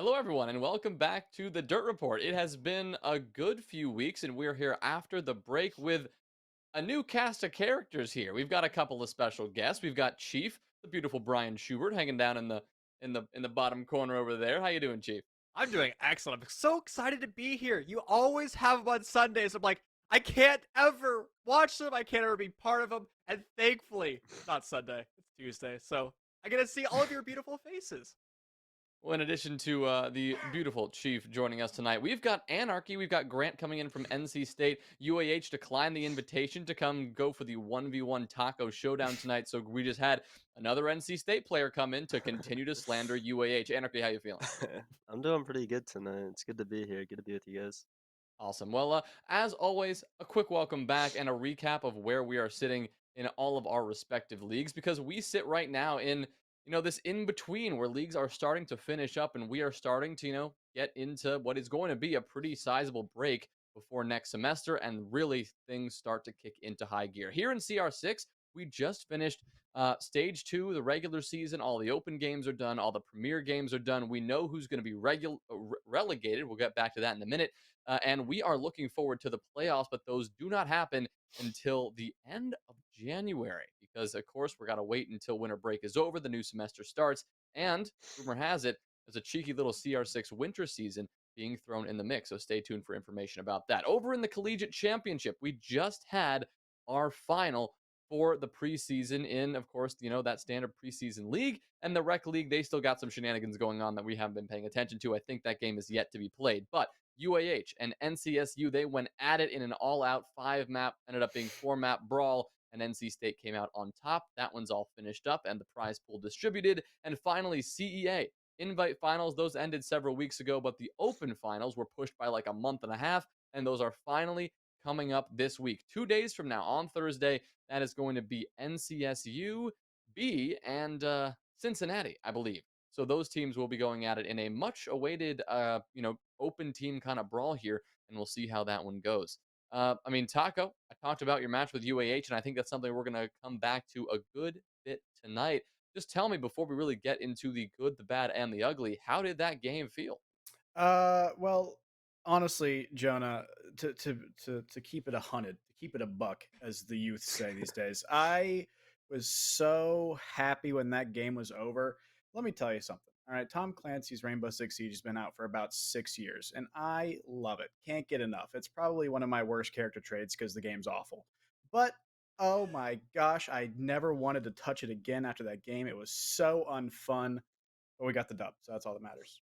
Hello, everyone, and welcome back to the Dirt Report. It has been a good few weeks, and we're here after the break with a new cast of characters here. We've got a couple of special guests. We've got Chief, the beautiful Brian Schubert, hanging down in the bottom corner over there. How you doing, Chief? I'm doing excellent. I'm so excited to be here. You always have them on Sundays. I'm like, I can't ever watch them. I can't ever be part of them. And thankfully, it's not Sunday. It's Tuesday. So I get to see all of your beautiful faces. Well, in addition to the beautiful Chief joining us tonight, we've got Anarchy. We've got Grant coming in from NC State. UAH declined the invitation to come go for the 1v1 taco showdown tonight. So we just had another NC State player come in to continue to slander UAH. Anarchy, how you feeling? I'm doing pretty good tonight. It's good to be here. Good to be with you guys. Awesome. Well, as always, a quick welcome back and a recap of where we are sitting in all of our respective leagues because we sit right now in, this in between where leagues are starting to finish up and we are starting to, get into what is going to be a pretty sizable break before next semester and really things start to kick into high gear. Here in CR6, we just finished stage 2, the regular season. All the open games are done, all the premier games are done. We know who's going to be relegated. We'll get back to that in a minute. And we are looking forward to the playoffs, but those do not happen until the end of January because, of course, we're got to wait until winter break is over, the new semester starts, and rumor has it there's a cheeky little CR6 winter season being thrown in the mix. So stay tuned for information about that. Over in the collegiate championship, we just had our final for the preseason in, of course, that standard preseason league. And the rec league, they still got some shenanigans going on that we haven't been paying attention to. I think that game is yet to be played. But UAH and NCSU, they went at it in an all-out 5-map, ended up being 4-map brawl, and NC State came out on top. That one's all finished up and the prize pool distributed. And finally, CEA invite finals, those ended several weeks ago, but the open finals were pushed by like a month and a half, and those are finally coming up this week. 2 days from now, on Thursday, that is going to be NCSU, B, and Cincinnati, I believe. So those teams will be going at it in a much awaited, open team kind of brawl here, and we'll see how that one goes. Taco, I talked about your match with UAH, and I think that's something we're going to come back to a good bit tonight. Just tell me before we really get into the good, the bad, and the ugly, how did that game feel? Well, honestly, Jonah, to keep it 100, to keep it a buck, as the youth say these days, I was so happy when that game was over. Let me tell you something. All right, Tom Clancy's Rainbow Six Siege has been out for about 6 years, and I love it. Can't get enough. It's probably one of my worst character traits because the game's awful. But oh my gosh, I never wanted to touch it again after that game. It was so unfun, but we got the dub, so that's all that matters.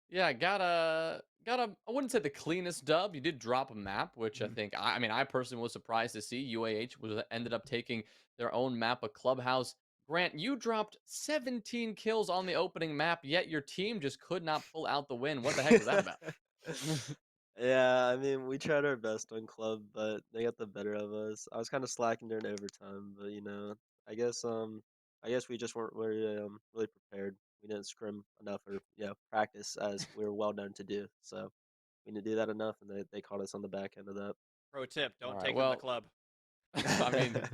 Yeah, got a I wouldn't say the cleanest dub. You did drop a map, which I Mhm. think I personally was surprised to see. UAH was ended up taking their own map, a clubhouse. Grant, you dropped 17 kills on the opening map, yet your team just could not pull out the win. What the heck was that about? Yeah, I mean, we tried our best on club, but they got the better of us. I was kind of slacking during overtime, but I guess I guess we just weren't really prepared. We didn't scrim enough or practice as we were well known to do. So we didn't do that enough, and they caught us on the back end of that. Pro tip, All don't right. take them to Well, club.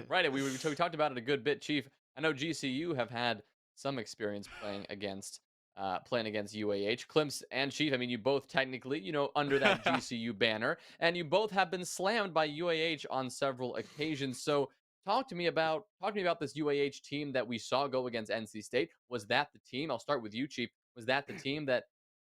right. We talked about it a good bit, Chief. I know GCU have had some experience playing against UAH. Klimpse and Chief. I mean, you both technically, under that GCU banner, and you both have been slammed by UAH on several occasions. So talk to me about this UAH team that we saw go against NC State. Was that the team? I'll start with you, Chief. Was that the team that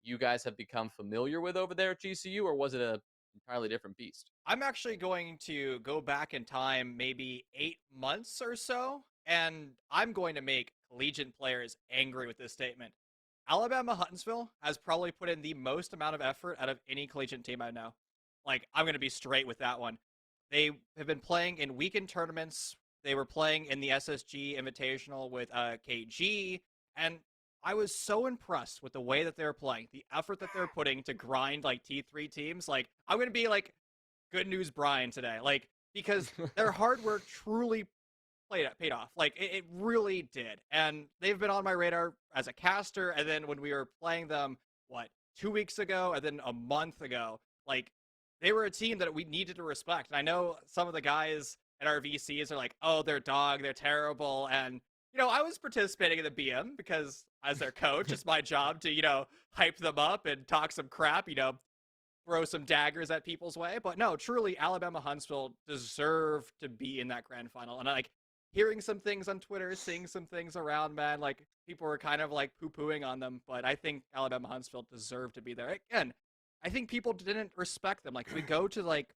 you guys have become familiar with over there at GCU, or was it a entirely different beast? I'm actually going to go back in time maybe 8 months or so, and I'm going to make collegiate players angry with this statement. Alabama Huntsville has probably put in the most amount of effort out of any collegiate team I know. Like, I'm going to be straight with that one. They have been playing in weekend tournaments. They were playing in the SSG Invitational with KG, and I was so impressed with the way that they were playing, the effort that they're putting to grind like T3 teams. Like, I'm going to be like good news Brian today, like, because their hard work truly paid off. Like it really did. And they've been on my radar as a caster. And then when we were playing them, what, 2 weeks ago, and then a month ago, like they were a team that we needed to respect. And I know some of the guys at our VCs are like, oh, they're dog, they're terrible. And I was participating in the BM because as their coach, it's my job to, hype them up and talk some crap, throw some daggers at people's way. But no, truly, Alabama Huntsville deserve to be in that grand final. And like hearing some things on Twitter, seeing some things around, man, like people were kind of like poo pooing on them. But I think Alabama Huntsville deserve to be there. Again, I think people didn't respect them. Like, if we go to like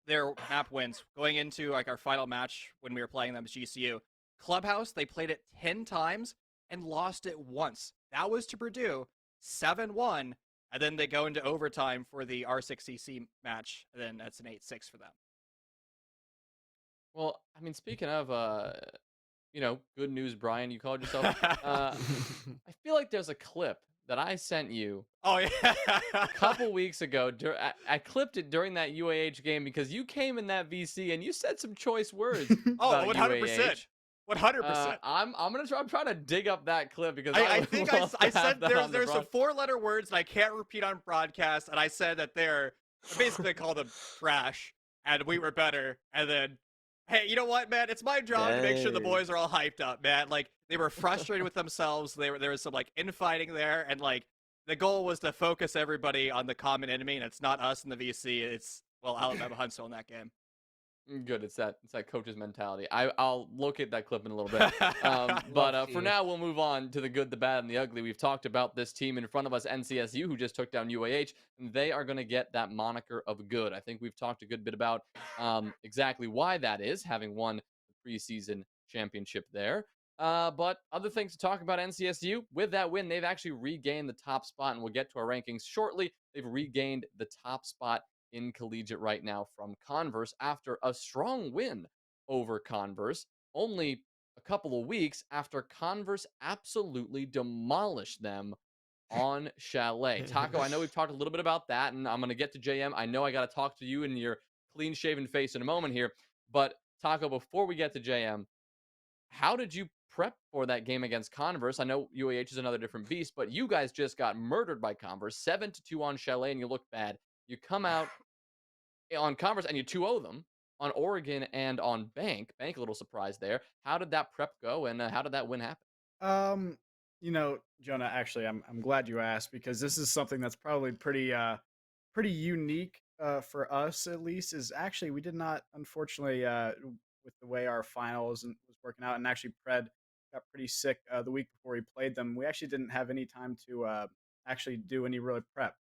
their map wins going into like our final match when we were playing them as GCU. Clubhouse, they played it 10 times and lost it once. That was to Purdue, 7-1, and then they go into overtime for the R6CC match, and then that's an 8-6 for them. Well, I mean, speaking of, good news, Brian, you called yourself. I feel like there's a clip that I sent you Oh, yeah. a couple weeks ago. I clipped it during that UAH game because you came in that VC and you said some choice words Oh, about 100%. UAH. 100%. I'm trying to dig up that clip because I would think love I to have said that on the there's some broad- 4-letter words that I can't repeat on broadcast, and I said that they're basically called them trash, and we were better. And then, hey, you know what, man? It's my job to make sure the Dang. boys are all hyped up, man. Like they were frustrated with themselves. There was some like infighting there, and like the goal was to focus everybody on the common enemy, and it's not us in the VC. It's Alabama Huntsville in that game. Good. It's that coach's mentality. I'll locate that clip in a little bit. But Love for to. now, we'll move on to the good, the bad, and the ugly. We've talked about this team in front of us, NCSU, who just took down UAH, and they are going to get that moniker of good. I think we've talked a good bit about exactly why that is, having won the preseason championship there. But other things to talk about NCSU, with that win, they've actually regained the top spot, and we'll get to our rankings shortly. They've regained the top spot in collegiate right now from Converse after a strong win over Converse, only a couple of weeks after Converse absolutely demolished them on Chalet. Taco, I know we've talked a little bit about that, and I'm going to get to JM. I know I got to talk to you and your clean shaven face in a moment here, but Taco, before we get to JM, how did you prep for that game against Converse? I know UAH is another different beast, but you guys just got murdered by Converse, 7-2 on Chalet, and you look bad. You come out on Converse and you 2-0 them on Oregon and on Bank. Bank a little surprised there. How did that prep go, and how did that win happen? Um, Jonah, actually, I'm glad you asked because this is something that's probably pretty unique for us at least. Is actually we did not, unfortunately, with the way our finals was working out, and actually Pred got pretty sick the week before we played them. We actually didn't have any time to actually do any really prep.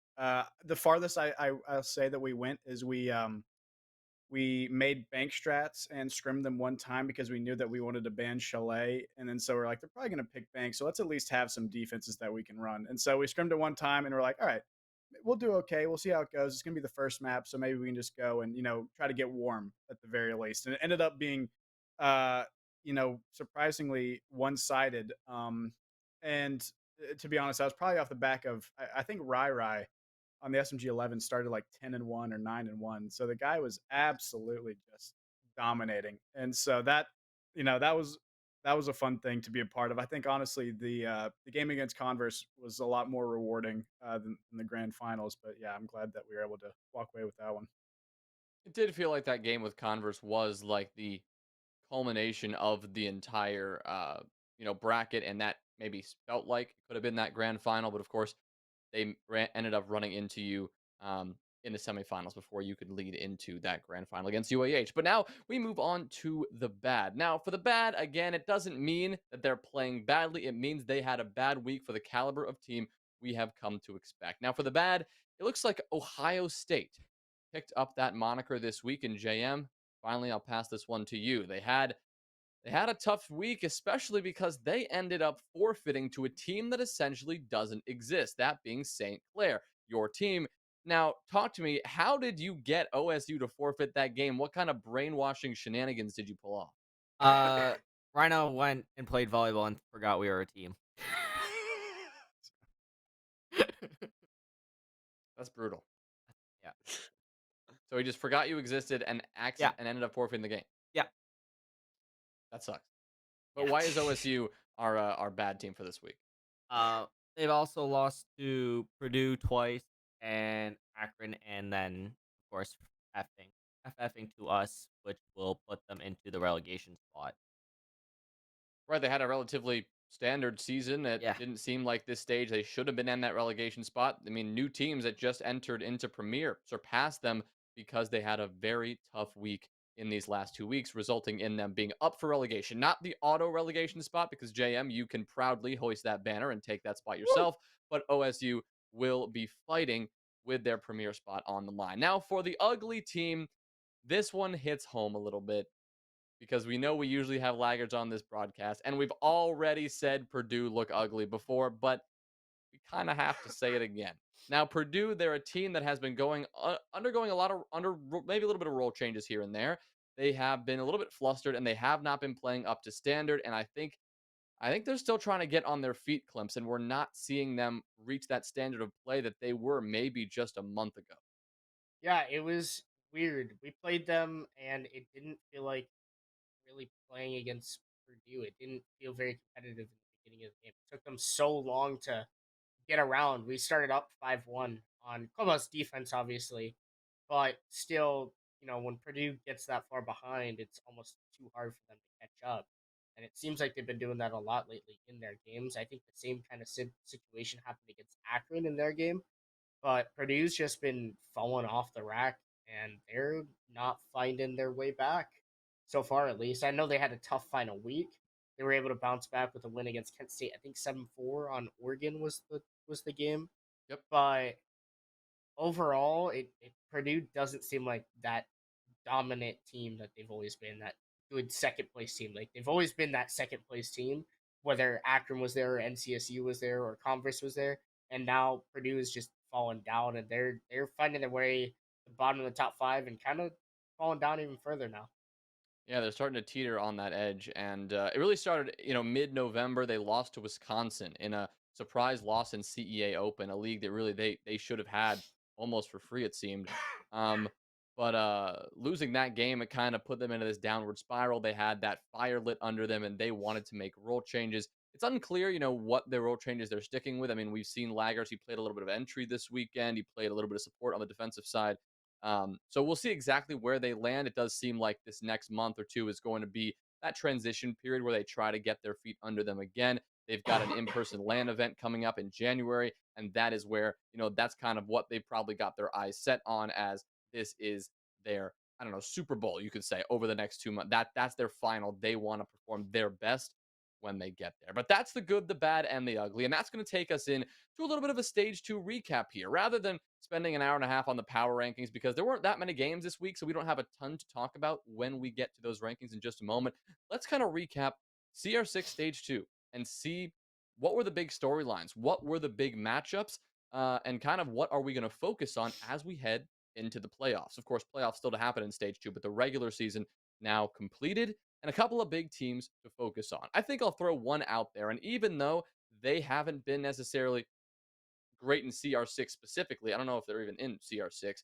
The farthest I'll say that we went is we made bank strats and scrimmed them one time because we knew that we wanted to ban Chalet. And then so we're like, they're probably going to pick bank. So let's at least have some defenses that we can run. And so we scrimmed it one time and we're like, all right, we'll do okay. We'll see how it goes. It's going to be the first map. So maybe we can just go and, try to get warm at the very least. And it ended up being, surprisingly one sided. And to be honest, I was probably off the back of, I think Rai Rai on the SMG 11 started like 10-1 or 9-1. So the guy was absolutely just dominating. And so that was a fun thing to be a part of. I think honestly the game against Converse was a lot more rewarding than the grand finals. But yeah, I'm glad that we were able to walk away with that one. It did feel like that game with Converse was like the culmination of the entire bracket, and that maybe felt like it could have been that grand final, but of course they ended up running into you in the semifinals before you could lead into that grand final against UAH. But now we move on to the bad. Now, for the bad, again, it doesn't mean that they're playing badly. It means they had a bad week for the caliber of team we have come to expect. Now, for the bad, it looks like Ohio State picked up that moniker this week in JM. Finally, I'll pass this one to you. They had a tough week, especially because they ended up forfeiting to a team that essentially doesn't exist, that being St. Clair, your team. Now, talk to me. How did you get OSU to forfeit that game? What kind of brainwashing shenanigans did you pull off? Uh, Rhino went and played volleyball and forgot we were a team. That's brutal. Yeah. So he just forgot you existed and Yeah. ended up forfeiting the game. Yeah. That sucks. But Yeah. why is OSU our bad team for this week? They've also lost to Purdue twice and Akron, and then of course FFing to us, which will put them into the relegation spot. Right, they had a relatively standard season. It Yeah. didn't seem like this stage they should have been in that relegation spot. I mean, new teams that just entered into Premier surpassed them because they had a very tough week in these last 2 weeks, resulting in them being up for relegation. Not the auto relegation spot, because JM, you can proudly hoist that banner and take that spot Woo! yourself, but OSU will be fighting with their Premier spot on the line. Now, for the ugly team, this one hits home a little bit because we know we usually have laggards on this broadcast, and we've already said Purdue look ugly before, but we kind of have to say it again. Now, Purdue, they're a team that has been undergoing a lot of maybe a little bit of role changes here and there. They have been a little bit flustered, and they have not been playing up to standard. And I think they're still trying to get on their feet, Klimpse, and we're not seeing them reach that standard of play that they were maybe just a month ago. Yeah, it was weird. We played them, and it didn't feel like really playing against Purdue. It didn't feel very competitive in the beginning of the game. It took them so long to get around. We started up 5-1 on Clubhouse defense, obviously, but still, when Purdue gets that far behind, it's almost too hard for them to catch up. And it seems like they've been doing that a lot lately in their games. I think the same kind of situation happened against Akron in their game, but Purdue's just been falling off the rack, and they're not finding their way back so far, at least. I know they had a tough final week. They were able to bounce back with a win against Kent State. I think 7-4 on Oregon was the game. Yep. But overall, it Purdue doesn't seem like that dominant team that they've always been. That good second place team. Like they've always been that second place team, whether Akron was there, or NCSU was there, or Converse was there, and now Purdue is just falling down, and they're finding their way to the bottom of the top five and kind of falling down even further now. Yeah, they're starting to teeter on that edge, and it really started, mid-November. They lost to Wisconsin in a surprise loss in CEA Open, a league that really they should have had almost for free, it seemed. Um, but losing that game, it kind of put them into this downward spiral. They had that fire lit under them, and they wanted to make role changes. It's unclear, what their role changes they're sticking with. I mean, we've seen Laggers. He played a little bit of entry this weekend. He played a little bit of support on the defensive side. So we'll see exactly where they land. It does seem like this next month or two is going to be that transition period where they try to get their feet under them again. They've got an in-person LAN event coming up in January, and that is where, that's kind of what they probably got their eyes set on, as this is their, I don't know, Super Bowl, you could say, over the next 2 months. That's their final. They want to perform their best when they get there. But that's the good, the bad, and the ugly. And that's going to take us in to a little bit of a stage 2 recap here, rather than spending an hour and a half on the power rankings, because there weren't that many games this week, so we don't have a ton to talk about when we get to those rankings in just a moment. Let's kind of recap CR6 stage 2 and see what were the big storylines, what were the big matchups, and kind of what are we going to focus on as we head into the playoffs. Of course, playoffs still to happen in stage 2, but the regular season now completed, and a couple of big teams to focus on. I think I'll throw one out there, and even though they haven't been necessarily great in CR6 specifically, I don't know if they're even in CR6.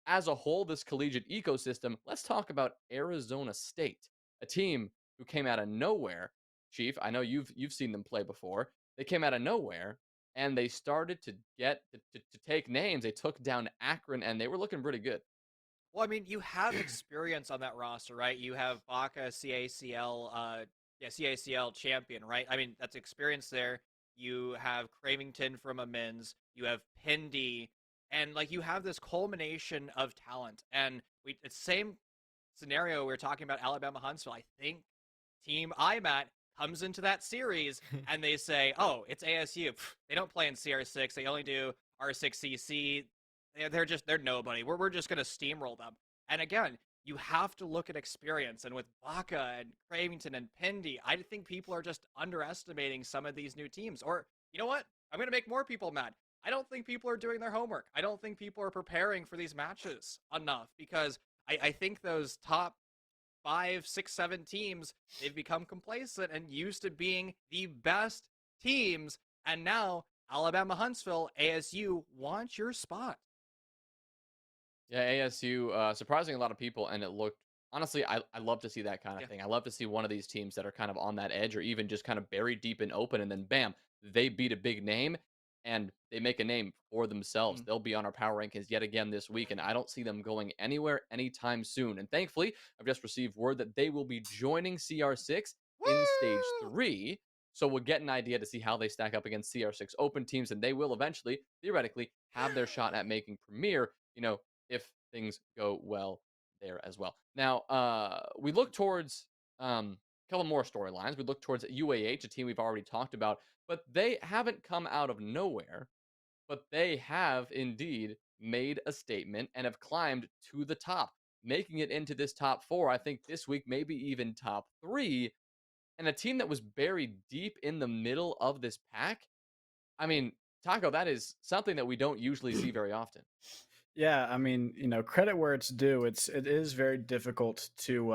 As a whole, this collegiate ecosystem, let's talk about Arizona State, a team who came out of nowhere. Chief, I know you've seen them play before. They came out of nowhere, and they started to get to take names. They took down Akron, and they were looking pretty good. Well, I mean, you have experience on that roster, right? You have Baca, CACL, CACL champion, right? I mean, that's experience there. You have Cravington from a men's. You have Pindy, and like you have this culmination of talent. And it's same scenario we were talking about Alabama Huntsville. I think Team IMAT comes into that series and they say, "Oh, it's ASU. They don't play in CR6. They only do R6CC. They're nobody. We're just gonna steamroll them." And again, you have to look at experience. And with Baca and Cravington and Pindy, I think people are just underestimating some of these new teams. Or you know what? I'm gonna make more people mad. I don't think people are doing their homework. I don't think people are preparing for these matches enough, because I think those top 5, 6, 7 teams, they've become complacent and used to being the best teams. And now Alabama Huntsville, ASU wants your spot. Yeah, ASU, surprising a lot of people, and it looked honestly, I love to see that kind of Yeah. thing. I love to see one of these teams that are kind of on that edge, or even just kind of buried deep and open, and then bam, they beat a big name and they make a name for themselves. Mhm. They'll be on our power rankings yet again this week, and I don't see them going anywhere anytime soon. And thankfully, I've just received word that they will be joining CR6 in stage Woo! 3. So we'll get an idea to see how they stack up against CR6 Open teams, and they will eventually, theoretically, have their shot at making Premier, if things go well there as well. Now, we look towards a couple more storylines. We look towards UAH, a team we've already talked about, but they haven't come out of nowhere, but they have indeed made a statement and have climbed to the top, making it into this top 4. I think this week, maybe even top 3. And a team that was buried deep in the middle of this pack. I mean, Taco, that is something that we don't usually see very often. Yeah, I mean, credit where it's due. It is very difficult to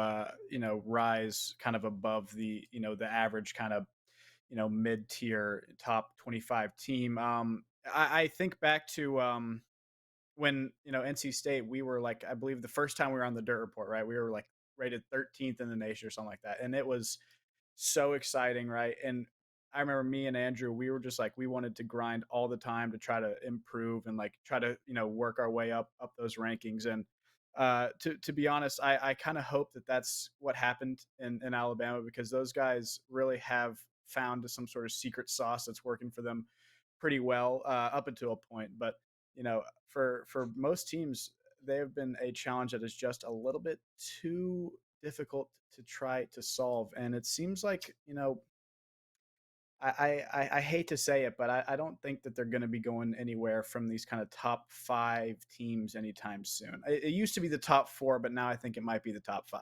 rise kind of above the average kind of mid-tier top 25 team. I think back to when NC State, we were like, I believe the first time we were on the Dirt Report, right? We were like rated 13th in the nation or something like that, and it was so exciting, right? And I remember me and Andrew, we were just like, we wanted to grind all the time to try to improve and like try to work our way up those rankings. And to be honest, I kind of hope that that's what happened in Alabama, because those guys really have found some sort of secret sauce that's working for them pretty well up until a point. But for most teams, they have been a challenge that is just a little bit too difficult to try to solve. And it seems like, I hate to say it, but I don't think that they're going to be going anywhere from these kind of top 5 teams anytime soon. It used to be the top 4, but now I think it might be the top 5.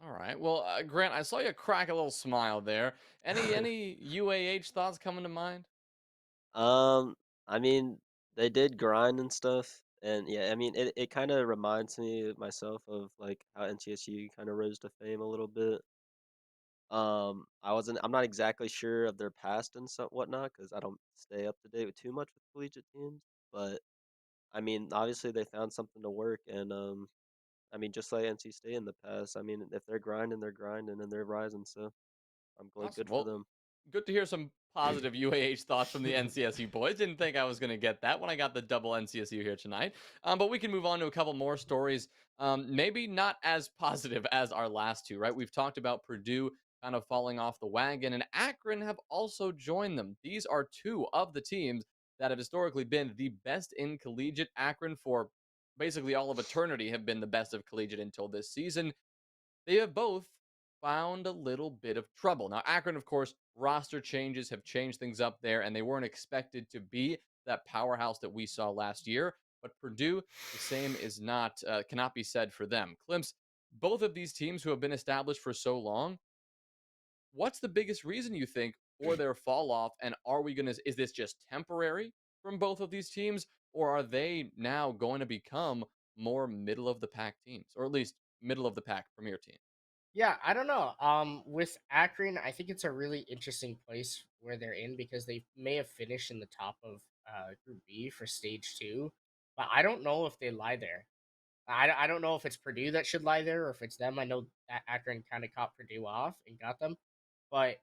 All right. Well, Grant, I saw you crack a little smile there. Any UAH thoughts coming to mind? Um, I mean, they did grind and stuff, and yeah, I mean, it kind of reminds me myself of like how NTSU kind of rose to fame a little bit. I'm not exactly sure of their past and so whatnot because I don't stay up to date with too much with collegiate teams. But I mean, obviously they found something to work, and I mean, just like NC State in the past. I mean, if they're grinding, and they're rising. So I'm glad, Awesome. good for Well, them. good to hear some positive UAH thoughts from the NCSU boys. Didn't think I was going to get that when I got the double NCSU here tonight. But we can move on to a couple more stories. Maybe not as positive as our last two, right? We've talked about Purdue kind of falling off the wagon, and Akron have also joined them. These are two of the teams that have historically been the best in collegiate. Akron, for basically all of eternity, have been the best of collegiate until this season. They have both found a little bit of trouble. Now, Akron, of course, roster changes have changed things up there, and they weren't expected to be that powerhouse that we saw last year. But Purdue, the same is not cannot be said for them. Klimpse, both of these teams who have been established for so long, what's the biggest reason you think for their fall off? And are we gonna? Is this just temporary from both of these teams, or are they now going to become more middle of the pack teams, or at least middle of the pack premier teams? Yeah, I don't know. With Akron, I think it's a really interesting place where they're in because they may have finished in the top of Group B for Stage 2, but I don't know if they lie there. I don't know if it's Purdue that should lie there or if it's them. I know that Akron kind of caught Purdue off and got them, but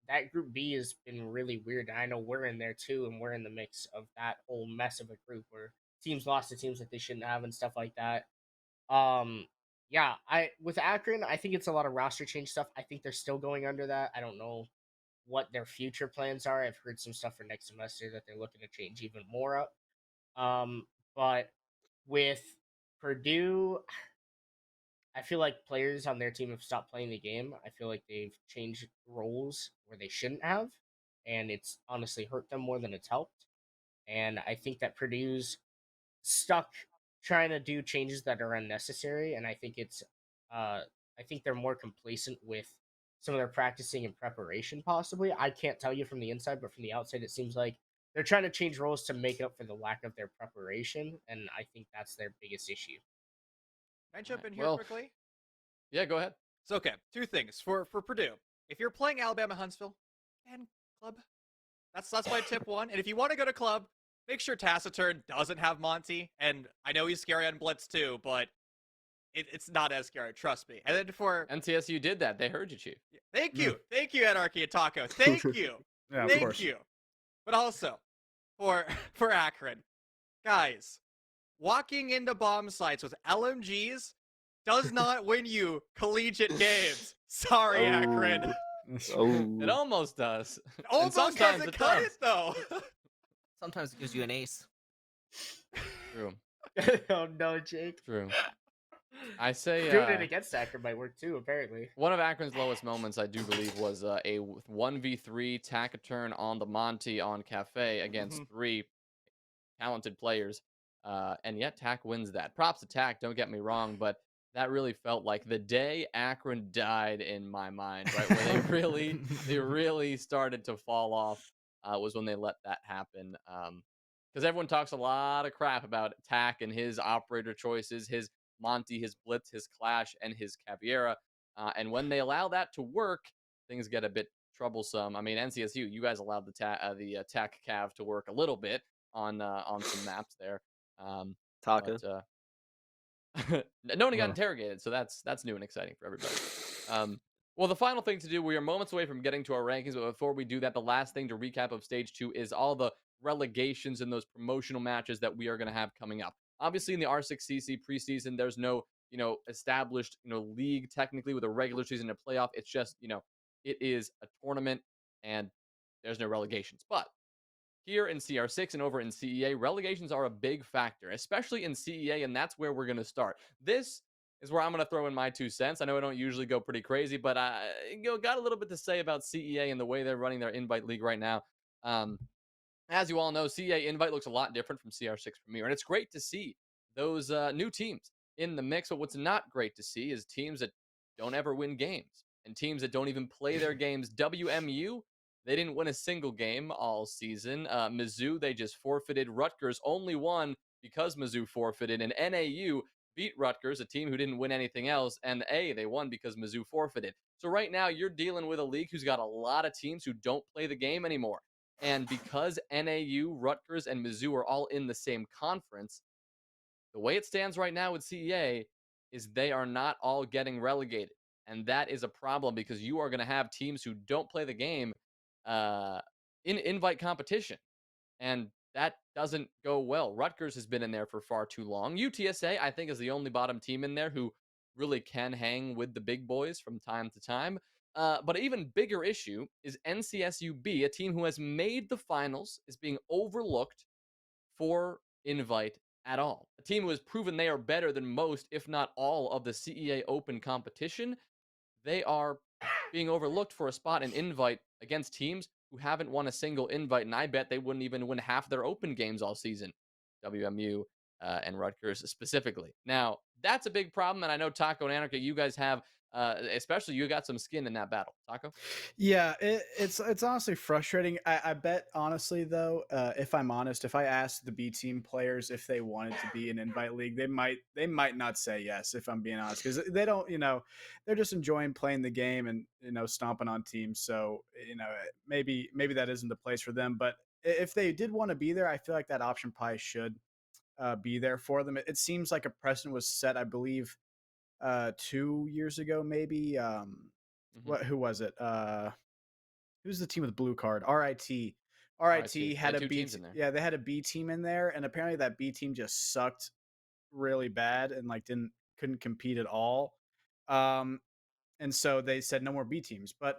that Group B has been really weird. And I know we're in there too, and we're in the mix of that whole mess of a group where teams lost to teams that they shouldn't have and stuff like that. Um, yeah, I with Akron, I think it's a lot of roster change stuff. I think they're still going under that. I don't know what their future plans are. I've heard some stuff for next semester that they're looking to change even more up. But with Purdue, I feel like players on their team have stopped playing the game. I feel like they've changed roles where they shouldn't have, and it's honestly hurt them more than it's helped. And I think that Purdue's stuck trying to do changes that are unnecessary, and I think they're more complacent with some of their practicing and preparation. Possibly, I can't tell you from the inside, but from the outside, it seems like they're trying to change roles to make up for the lack of their preparation, and I think that's their biggest issue. Can I All jump right. in here Well, quickly? yeah, go ahead. So okay, two things for Purdue. If you're playing Alabama Huntsville, fan club. That's my tip one. And if you want to go to club, make sure Taciturn doesn't have Monty. And I know he's scary on Blitz too, but it's not as scary. Trust me. And then for NTSU did that. They heard you, Chief. thank you, Anarchy and Taco. Thank you, Yeah, of thank course. you. But also for for Akron, guys, walking into bomb sites with LMGs does not win you collegiate games. Sorry, Akron. Oh, It oh. almost does. And Almost sometimes doesn't it cut does. it though. Sometimes it gives you an ace. True. Oh no, Jake. True. I say Doing it against Akron might work too, apparently. one of Akron's lowest moments, I do believe, was a 1v3 tack-a-turn on the Monty on Cafe against 3 talented players. And yet Tack wins that. Props to Tack, don't get me wrong, but that really felt like the day Akron died in my mind, right? Where they really started to fall off was when they let that happen. Because everyone talks a lot of crap about Tack and his operator choices, his Monty, his Blitz, his Clash, and his Caviera. And when they allow that to work, things get a bit troublesome. I mean, NCSU, you guys allowed the Tack Cav to work a little bit on some maps there. Taka. But no one got Ugh. interrogated, so that's new and exciting for everybody. Well, the final thing to do, we are moments away from getting to our rankings, but before we do that, the last thing to recap of stage 2 is all the relegations and those promotional matches that we are going to have coming up. Obviously, in the R6CC preseason, there's no established league technically with a regular season and a playoff. It's just it is a tournament and there's no relegations. But here in CR6 and over in CEA, relegations are a big factor, especially in CEA, and that's where we're going to start. This is where I'm going to throw in my 2 cents. I know I don't usually go pretty crazy, but I got a little bit to say about CEA and the way they're running their invite league right now. As you all know, CEA invite looks a lot different from CR6 Premier, and it's great to see those new teams in the mix. But what's not great to see is teams that don't ever win games and teams that don't even play their games. WMU, they didn't win a single game all season. Mizzou, they just forfeited. Rutgers only won because Mizzou forfeited. And NAU beat Rutgers, a team who didn't win anything else. And they won because Mizzou forfeited. So right now, you're dealing with a league who's got a lot of teams who don't play the game anymore. And because NAU, Rutgers, and Mizzou are all in the same conference, the way it stands right now with CEA is they are not all getting relegated. And that is a problem because you are going to have teams who don't play the game in invite competition. And that doesn't go well. Rutgers has been in there for far too long. UTSA, I think, is the only bottom team in there who really can hang with the big boys from time to time. But an even bigger issue is NCSUB, a team who has made the finals, is being overlooked for invite at all. A team who has proven they are better than most, if not all, of the CEA Open competition. They are being overlooked for a spot in invite against teams who haven't won a single invite, and I bet they wouldn't even win half their open games all season. WMU and Rutgers specifically. Now, that's a big problem, and I know Taco and Anarchy, you guys have, especially you got some skin in that battle. Taco? Yeah, it's honestly frustrating. I bet honestly though, if I'm honest, if I asked the B team players if they wanted to be in invite league, they might not say yes. If I'm being honest, because they don't, they're just enjoying playing the game and stomping on teams. So maybe that isn't the place for them. But if they did want to be there, I feel like that option probably should be there for them. It seems like a precedent was set, I believe, 2 years ago, maybe. Who was it? Who's the team with the blue card? RIT. RIT They had had a two B teams in there. Yeah, they had a B team in there, and apparently that B team just sucked really bad and like couldn't compete at all. And so they said no more B teams. But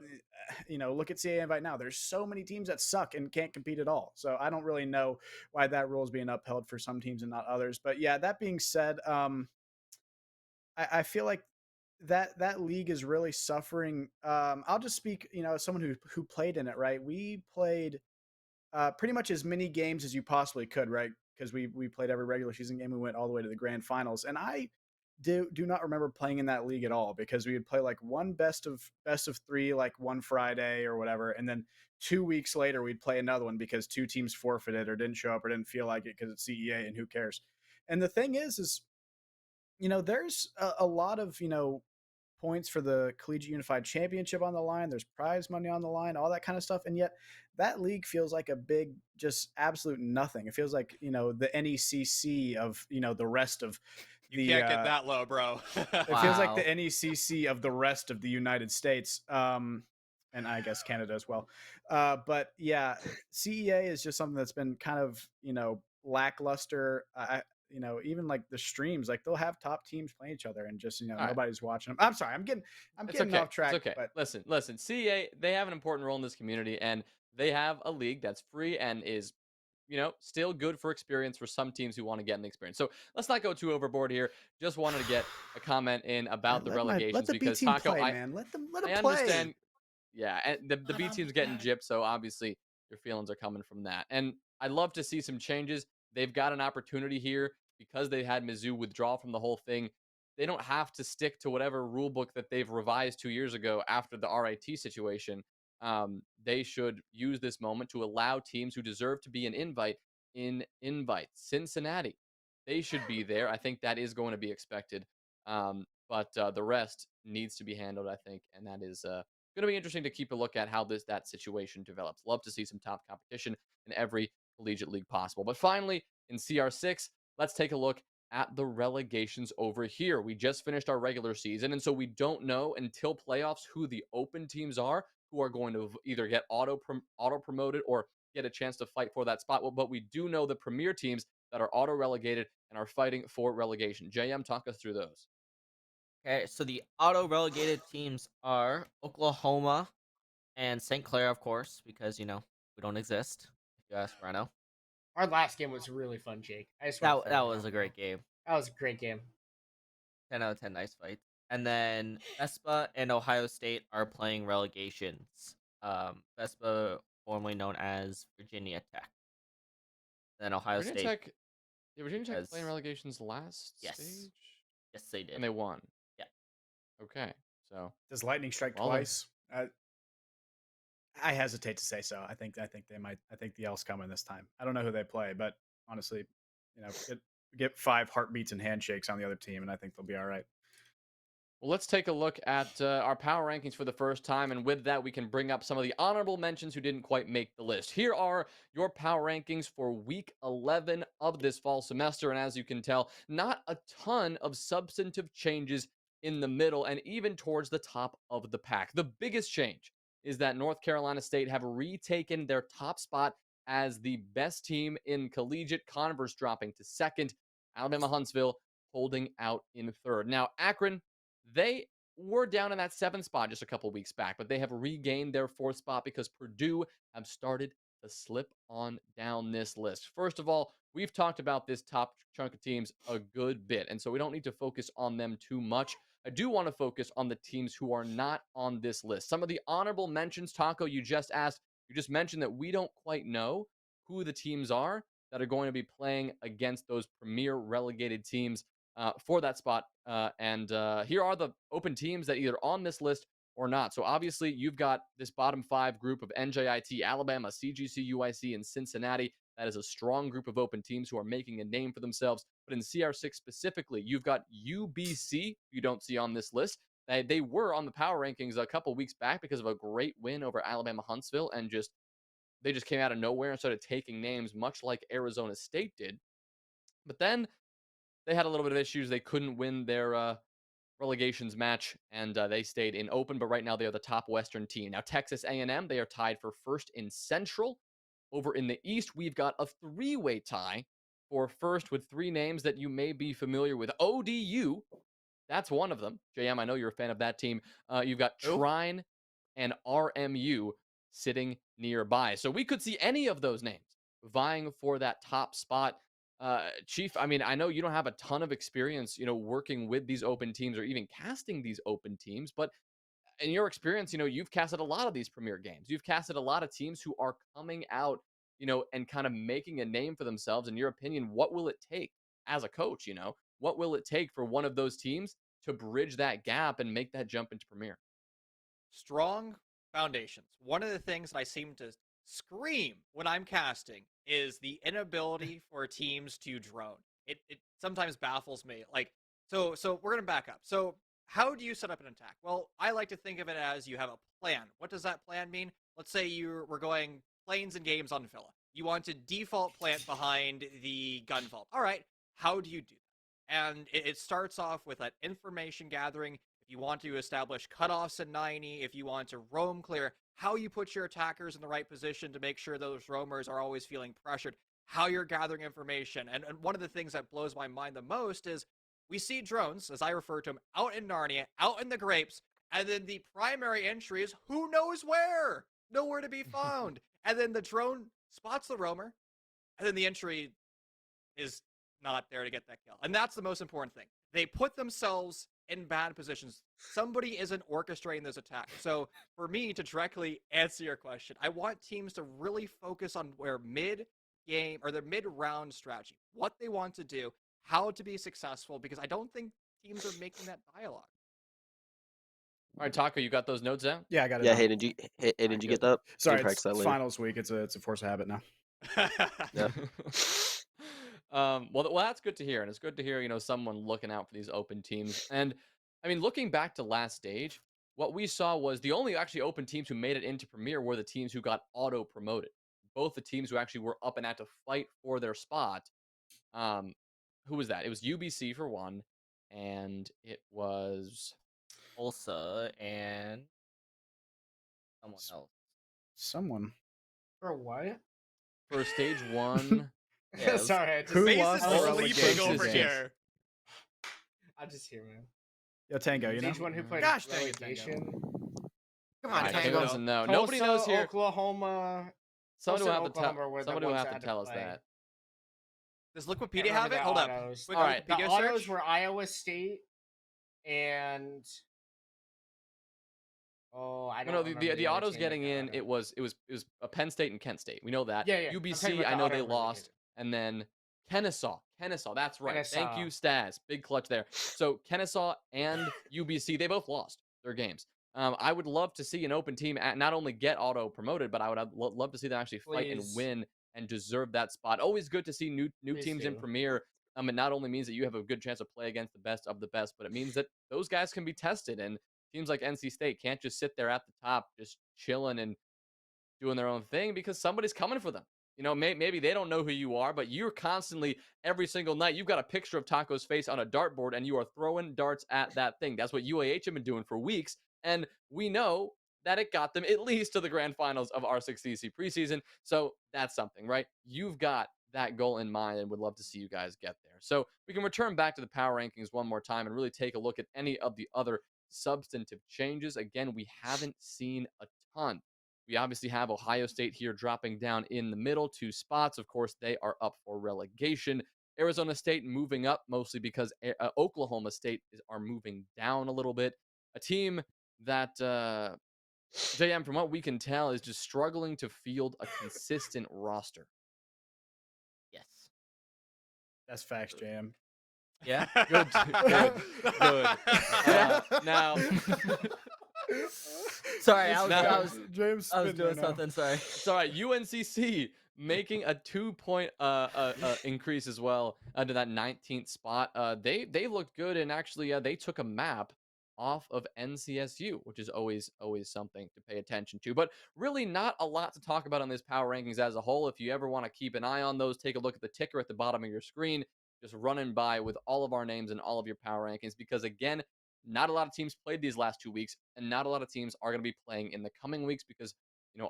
look at CA Invite now. There's so many teams that suck and can't compete at all. So I don't really know why that rule is being upheld for some teams and not others. But yeah, that being said, I feel like that league is really suffering. I'll just speak, as someone who played in it. Right, we played pretty much as many games as you possibly could, right? Because we played every regular season game. We went all the way to the grand finals, and I do not remember playing in that league at all because we would play like one best of 3, like one Friday or whatever, and then 2 weeks later we'd play another one because 2 teams forfeited or didn't show up or didn't feel like it because it's CEA and who cares. And the thing is there's a lot of points for the Collegiate Unified Championship on the line. There's prize money on the line, all that kind of stuff. And yet that league feels like a big, just absolute nothing. It feels like, the NECC of, the rest of You can't get that low, bro. it feels like the Wow. NECC of the rest of the United States. And I guess Canada as well. But yeah, CEA is just something that's been kind of, lackluster. even like the streams, like they'll have top teams playing each other, and just All right. nobody's watching them. I'm sorry, I'm It's getting okay. off track, It's okay. but Listen. CA, they have an important role in this community, and they have a league that's free and is, still good for experience for some teams who want to get an experience. So let's not go too overboard here. Just wanted to get a comment in about the let relegations the B because team Taco, play, I man. Let I them play. understand. Yeah, and the B team's getting gypped, so obviously your feelings are coming from that. And I'd love to see some changes. They've got an opportunity here because they had Mizzou withdraw from the whole thing. They don't have to stick to whatever rule book that they've revised 2 years ago after the RIT situation. They should use this moment to allow teams who deserve to be an invite. Cincinnati, they should be there. I think that is going to be expected. But the rest needs to be handled, I think, and that is going to be interesting to keep a look at how that situation develops. Love to see some top competition in every collegiate league possible. But finally, in CR6, let's take a look at the relegations over here. We just finished our regular season, and so we don't know until playoffs who the open teams are who are going to either get auto promoted or get a chance to fight for that spot. Well, but we do know the premier teams that are auto relegated and are fighting for relegation. JM, talk us through those. Okay, so the auto relegated teams are Oklahoma and St. Clair, of course, because we don't exist. If you ask Reno, Our last game was really fun, Jake. I just want to that throw that was out a there. great game. That was a great game. 10 out of 10, nice fight. And then Vespa and Ohio State are playing relegations. Vespa, formerly known as Virginia Tech. Then Ohio Virginia State Tech, did Virginia Tech play in has relegations last yes, stage? yes they And did. they won. Yeah. Okay, so Does lightning strike well, they're twice? I hesitate to say so. I think they might. I think the L's coming this time. I don't know who they play, but honestly, get 5 heartbeats and handshakes on the other team, and I think they'll be all right. Well, let's take a look at our power rankings for the first time. And with that, we can bring up some of the honorable mentions who didn't quite make the list. Here are your power rankings for week 11 of this fall semester. And as you can tell, not a ton of substantive changes in the middle and even towards the top of the pack. The biggest change is that North Carolina State have retaken their top spot as the best team in collegiate, Converse dropping to second, Alabama Huntsville holding out in third. Now, Akron, they were down in that 7th spot just a couple weeks back, but they have regained their 4th spot because Purdue have started to slip on down this list. First of all, we've talked about this top chunk of teams a good bit, and so we don't need to focus on them too much. I do want to focus on the teams who are not on this list. Some of the honorable mentions, Taco, you just mentioned that we don't quite know who the teams are that are going to be playing against those premier relegated teams for that spot. And here are the open teams that either on this list or not. So obviously, you've got this bottom 5 group of NJIT, Alabama, CGC, UIC, and Cincinnati. That is a strong group of open teams who are making a name for themselves. But in CR6 specifically, you've got UBC, you don't see on this list. They were on the power rankings a couple weeks back because of a great win over Alabama Huntsville, and they just came out of nowhere and started taking names, much like Arizona State did. But then they had a little bit of issues. They couldn't win their relegations match, and they stayed in open. But right now, they are the top Western team. Now, Texas A&M, they are tied for first in Central. Over in the East, we've got a 3-way tie for first with 3 names that you may be familiar with. ODU, that's one of them. JM, I know you're a fan of that team. You've got Trine and RMU sitting nearby. So we could see any of those names vying for that top spot. Chief, I mean, I know you don't have a ton of experience, working with these open teams or even casting these open teams, but in your experience, you've casted a lot of these premier games. You've casted a lot of teams who are coming out, and kind of making a name for themselves. In your opinion, what will it take as a coach? What will it take for one of those teams to bridge that gap and make that jump into premier? Strong foundations. One of the things that I seem to scream when I'm casting is the inability for teams to drone. It sometimes baffles me. So we're gonna back up. So how do you set up an attack? Well, I like to think of it as you have a plan. What does that plan mean? Let's say we're going planes and games on Villa. You want to default plant behind the gun vault. All right, how do you do that? And it starts off with that information gathering. If you want to establish cutoffs in 90, if you want to roam clear, how you put your attackers in the right position to make sure those roamers are always feeling pressured, how you're gathering information. And one of the things that blows my mind the most is we see drones, as I refer to them, out in Narnia, out in the grapes, and then the primary entry is who knows where, nowhere to be found. And then the drone spots the roamer, and then the entry is not there to get that kill. And that's the most important thing. They put themselves in bad positions. Somebody isn't orchestrating this attack. So for me to directly answer your question, I want teams to really focus on where mid game or their mid round strategy, what they want to do, how to be successful, because I don't think teams are making that dialogue. All right, Taco, you got those notes down? Yeah, I got it. Yeah, down. Hayden, Hayden, Alright, did you get good. that? Sorry, Can practice that it's later. finals week. It's a force of habit now. Yeah. Well, that's good to hear, and it's good to hear, someone looking out for these open teams. And I mean, looking back to last stage, what we saw was the only actually open teams who made it into Premier were the teams who got auto promoted. Both the teams who actually were up and had to fight for their spot. Um, who was that? It was UBC for one, and it was Ulsa and someone else. Someone. For what? for stage one. Yeah, it was- Sorry, I just Who Face lost is the sleeping relegation over game? here. I'm just here, man. Yo, Tango, you know? Stage one who played Gosh dang it, relegation. Come All on, right, Tango. who doesn't know? Nobody Tulsa, knows here. Oklahoma. Somebody will Tulsa have and to tell. Oklahoma were the Somebody will ones have that to had tell us play. that. Does Can't Liquipedia remember have it? the Hold up. autos. Quick All right. The Wikipedia autos search. were Iowa State and I don't No, remember the other autos team that getting got in. auto. It was a Penn State and Kent State. We know that. Yeah, I'm talking UBC, about I the know auto they lost, relegation. and then Kennesaw. That's right. Thank you, Kennesaw. Stas. Big clutch there. So Kennesaw and UBC, they both lost their games. I would love to see an open team not only get auto promoted, but I would love to see them actually fight and Please. win and deserve that spot. Always good to see new Please teams in do. Premier. It not only means that you have a good chance to play against the best of the best, but it means that those guys can be tested. And teams like NC State can't just sit there at the top, just chilling and doing their own thing because somebody's coming for them. Maybe they don't know who you are, but you're constantly, every single night, you've got a picture of Taco's face on a dartboard and you are throwing darts at that thing. That's what UAH have been doing for weeks. And we know that it got them at least to the grand finals of R6DC preseason. So that's something, right? You've got that goal in mind and would love to see you guys get there. So we can return back to the power rankings one more time and really take a look at any of the other substantive changes. Again, we haven't seen a ton. We obviously have Ohio State here dropping down in the middle 2 spots. Of course, they are up for relegation. Arizona State moving up mostly because Oklahoma State are moving down a little bit. A team that JM, from what we can tell, is just struggling to field a consistent roster. Yes. That's facts, JM. Yeah. Good. Now, Sorry, I Now- was James I was spitting doing right now. something. Sorry. it's all right. UNCC making a 2-point increase as well to that 19th spot. They looked good, and actually they took a map off of NCSU, which is always something to pay attention to. But really not a lot to talk about on this power rankings as a whole. If you ever want to keep an eye on those, take a look at the ticker at the bottom of your screen. Just running by with all of our names and all of your power rankings because again, not a lot of teams played these last 2 weeks, and not a lot of teams are going to be playing in the coming weeks because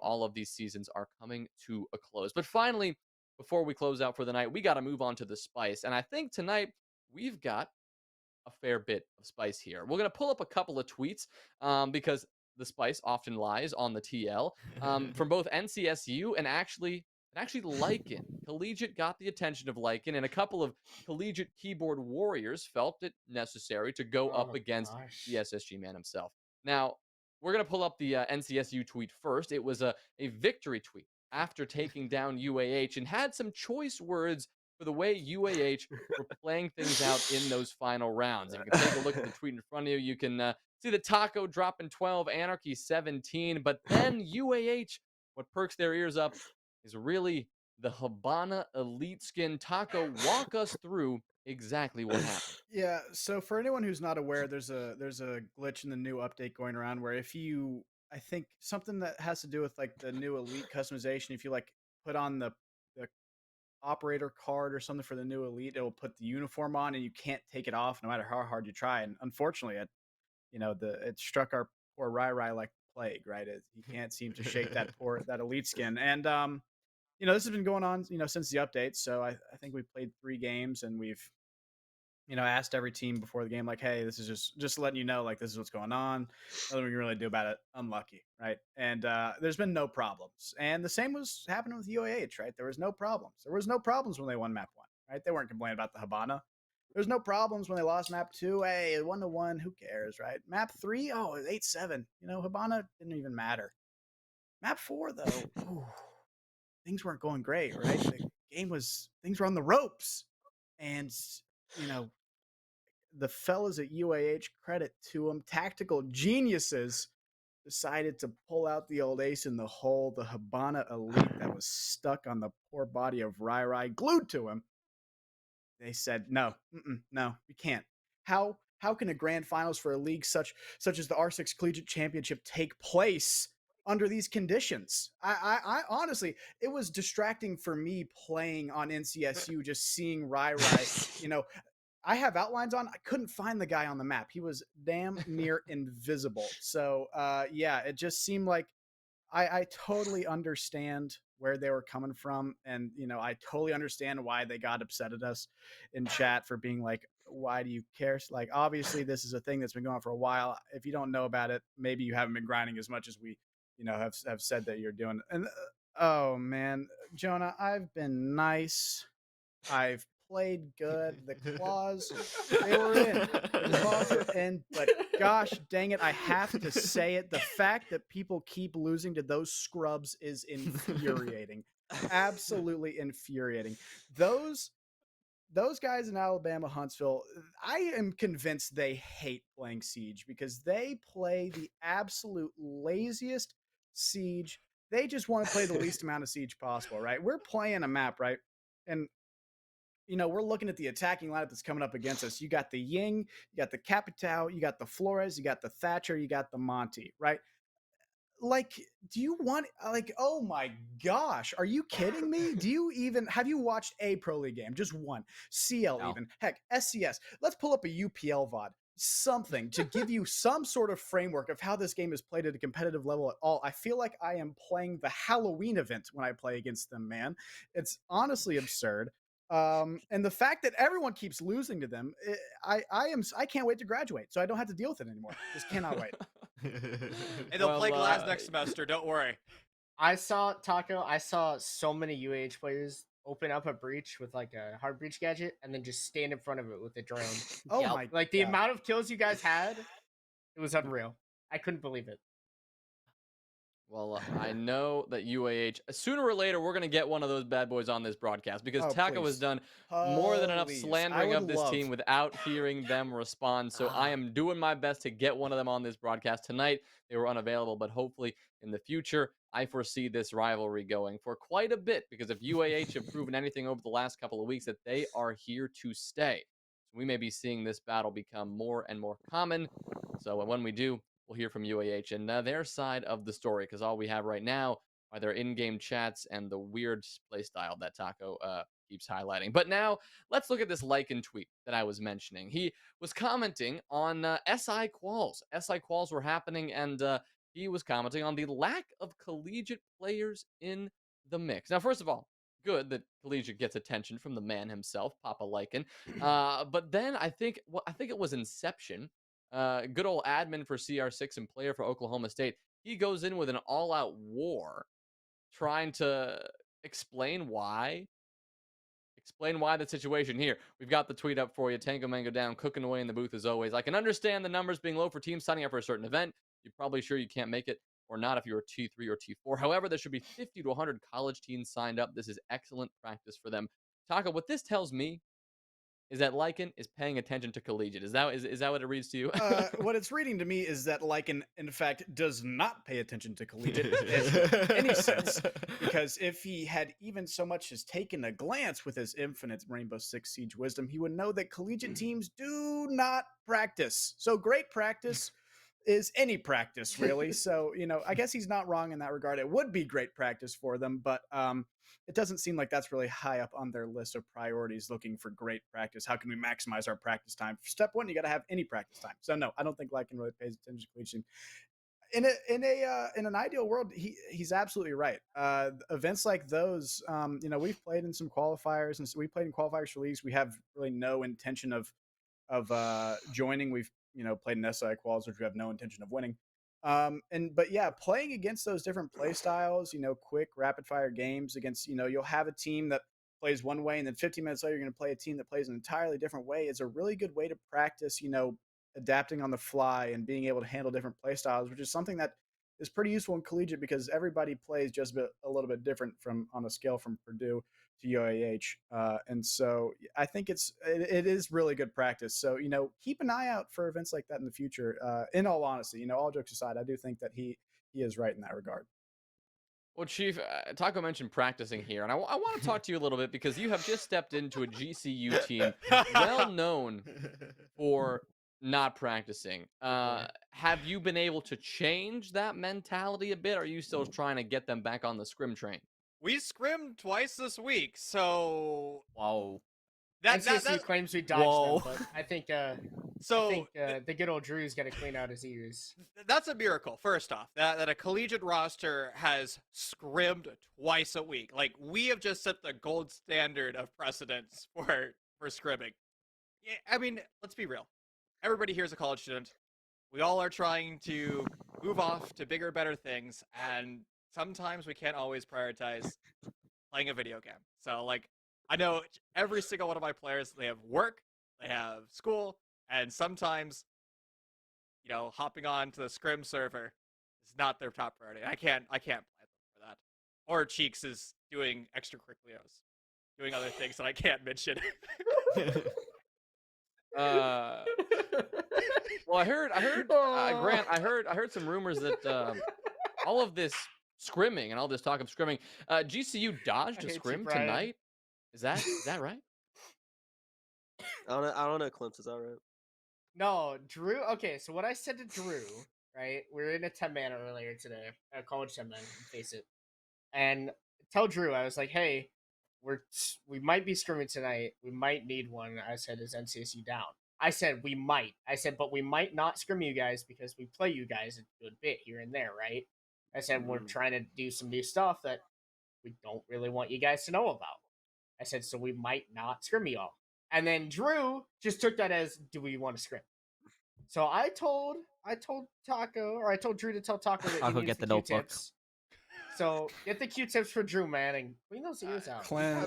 all of these seasons are coming to a close. But finally, before we close out for the night, we got to move on to the spice. And I think tonight we've got a fair bit of spice here. We're going to pull up a couple of tweets because the spice often lies on the TL from both NCSU and actually Lycan. Collegiate got the attention of Lycan, and a couple of collegiate keyboard warriors felt it necessary to go up against the SSG man himself. Now, we're going to pull up the NCSU tweet first. It was a victory tweet after taking down UAH and had some choice words for the way UAH were playing things out in those final rounds. If you can take a look at the tweet in front of you, you can see the Taco dropping 12, Anarchy 17, but then UAH, what perks their ears up is really the Habana Elite Skin. Taco, walk us through exactly what happened. Yeah, so for anyone who's not aware, there's a glitch in the new update going around where if you, I think something that has to do with like the new elite customization, if you like put on the operator card or something for the new elite, it will put the uniform on and you can't take it off no matter how hard you try. And unfortunately, it struck our poor Rai like the plague, right? He can't seem to shake that elite skin. And this has been going on, since the update. So I think we've played 3 games, and we've asked every team before the game, like, hey, this is just letting you know, like, this is what's going on. Nothing we can really do about it. Unlucky, right? And there's been no problems. And the same was happening with UAH, right? There was no problems. There was no problems when they won map 1, right? They weren't complaining about the Habana. There's no problems when they lost map 2. Hey, 1-1, who cares, right? Map 3, oh, 8-7. Habana didn't even matter. Map 4, though, ooh, things weren't going great, right? Things were on the ropes. And, you know, the fellas at UAH, credit to them, tactical geniuses, decided to pull out the old ace in the hole, the Habana Elite that was stuck on the poor body of Rai Rai, glued to him. They said, no, no, we can't. How can a grand finals for a league such as the R6 Collegiate Championship take place under these conditions? I honestly, it was distracting for me playing on NCSU, just seeing Rai Rai, I have outlines on. I couldn't find the guy on the map. He was damn near invisible. So yeah, it just seemed like I totally understand where they were coming from, and I totally understand why they got upset at us in chat for being like, why do you care? Like, obviously this is a thing that's been going on for a while. If you don't know about it, maybe you haven't been grinding as much as we have said that you're doing. And oh man, Jonah, I've been nice. I've played good. The claws, they were in. The claws were in, but gosh dang it, I have to say it. The fact that people keep losing to those scrubs is infuriating. Absolutely infuriating. Those guys in Alabama, Huntsville, I am convinced they hate playing Siege because they play the absolute laziest Siege. They just want to play the least amount of Siege possible, right? We're playing a map, right? And we're looking at the attacking lineup that's coming up against us. You got the Ying, you got the Capitao, you got the Flores, you got the Thatcher, you got the Monty, right? Like, do you want, like, oh my gosh, are you kidding me? Have you watched a Pro League game? Just one. CL No. even. Heck, SCS. Let's pull up a UPL VOD. Something to give you some sort of framework of how this game is played at a competitive level at all. I feel like I am playing the Halloween event when I play against them, man. It's honestly absurd. And the fact that everyone keeps losing to them, I can't wait to graduate, so I don't have to deal with it anymore. Just cannot wait. And they'll play glass next semester. Don't worry. I saw so many UAH players open up a breach with like a hard breach gadget and then just stand in front of it with a drone. Oh Yep. my! Like the God. amount of kills you guys had, it was unreal. I couldn't believe it. Well, I know that UAH, sooner or later, we're going to get one of those bad boys on this broadcast because Taco has Please. done more than enough Please. slandering of this team without hearing them respond. So I am doing my best to get one of them on this broadcast tonight. They were unavailable, but hopefully in the future, I foresee this rivalry going for quite a bit because if UAH have proven anything over the last couple of weeks, that they are here to stay. So we may be seeing this battle become more and more common. So when we do, we'll hear from UAH and their side of the story because all we have right now are their in-game chats and the weird play style that Taco keeps highlighting. But now let's look at this Lycan tweet that I was mentioning. He was commenting on SI quals. SI quals were happening, and he was commenting on the lack of collegiate players in the mix. Now, first of all, good that collegiate gets attention from the man himself, Papa Lycan. But then I think it was Inception, good old admin for CR6 and player for Oklahoma State. He goes in with an all-out war trying to explain why the situation here. We've got the tweet up for you. Tango Mango down, cooking away in the booth as always. I can understand the numbers being low for teams signing up for a certain event. You're probably sure you can't make it or not if you're a T3 or T4. However, there should be 50 to 100 college teams signed up. This is excellent practice for them. Taco, what this tells me is that Lycan is paying attention to collegiate. Is that what it reads to you? What it's reading to me is that Lycan, in fact, does not pay attention to collegiate in any sense. Because if he had even so much as taken a glance with his infinite Rainbow Six Siege wisdom, he would know that collegiate teams do not practice. So great practice is any practice, really. So, I guess he's not wrong in that regard. It would be great practice for them, but it doesn't seem like that's really high up on their list of priorities, looking for great practice. How can we maximize our practice time? Step one, you got to have any practice time. So no, I don't think Lycan really pays attention to collegiate. in an ideal world, he's absolutely right. Events like those, we've played in some qualifiers, and so we played in qualifiers for leagues. We have really no intention of joining. We've played in SI quals, which we have no intention of winning. But yeah, playing against those different play styles, quick rapid fire games against, you'll have a team that plays one way, and then 15 minutes later, you're going to play a team that plays an entirely different way. It's a really good way to practice, adapting on the fly and being able to handle different play styles, which is something that is pretty useful in collegiate because everybody plays just a little bit different from on a scale from Purdue to UAH. And so I think it is really good practice. So, keep an eye out for events like that in the future. In all honesty, all jokes aside, I do think that he is right in that regard. Well, Chief, Taco mentioned practicing here, and I want to talk to you a little bit because you have just stepped into a GCU team well known for not practicing. Have you been able to change that mentality a bit? Or are you still trying to get them back on the scrim train? We scrimmed twice this week, so Wow. NCSU claims we dodged Whoa. them, but I think so the good old Drew's got to clean out his ears. that's a miracle. First off, that a collegiate roster has scrimmed twice a week. Like, we have just set the gold standard of precedence for scrimming. Yeah, I mean, let's be real. Everybody here is a college student. We all are trying to move off to bigger, better things, and sometimes we can't always prioritize playing a video game. So, like, I know every single one of my players, they have work, they have school, and sometimes, hopping on to the scrim server is not their top priority. I can't blame them for that. Or Cheeks is doing extracurriculars, doing other things that I can't mention. Well, I heard, Grant, I heard some rumors that all of this scrimming and all this talk of scrimming, GCU dodged a scrim tonight. Is that right? I don't know, Klimpse, is that right? No, Drew. Okay, so what I said to Drew, right? We were in a 10-man earlier today, a college 10-man, face it, and tell Drew, I was like, hey, we might be scrimming tonight. We might need one. I said, is NCSU down? I said we might. I said, but we might not scrim you guys because we play you guys a good bit here and there, right? I said we're trying to do some new stuff that we don't really want you guys to know about. I said, so we might not scrim y'all. And then Drew just took that as, do we want to scrim? So I told Taco, or I told Drew to tell Taco that he needs get the the notebook. Q-tips. So get the Q-tips for Drew, man, and clean those ears out.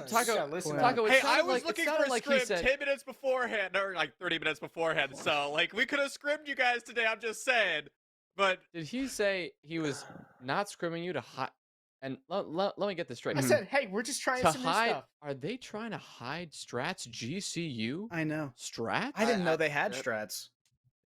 Taco, listen. Taco, Hey, I was looking for a script 10 minutes beforehand, or like 30 minutes beforehand, so, like, we could have scrimmed you guys today, I'm just saying. But did he say he was not scrimming you to hide? And let me get this straight. I said, hey, we're just trying some new stuff. Are they trying to hide strats? GCU? I know. Strats? I didn't know they had strats.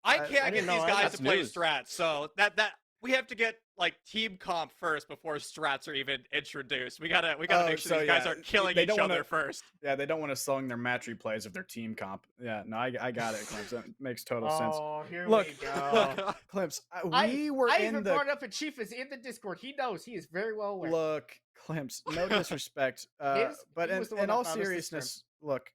I can't get these guys to play news. strats, so that we have to get, like, team comp first before strats are even introduced. We gotta make sure these guys are killing each other first. Yeah, they don't want to slung their match replays of their team comp. Yeah, no, I got it, Klimpse. That makes total sense. Oh, here Look, we go. Klimpse, I even brought up a Chief is in the Discord. He knows. He is very well aware. Look, Klimpse, no disrespect, but in all seriousness, look,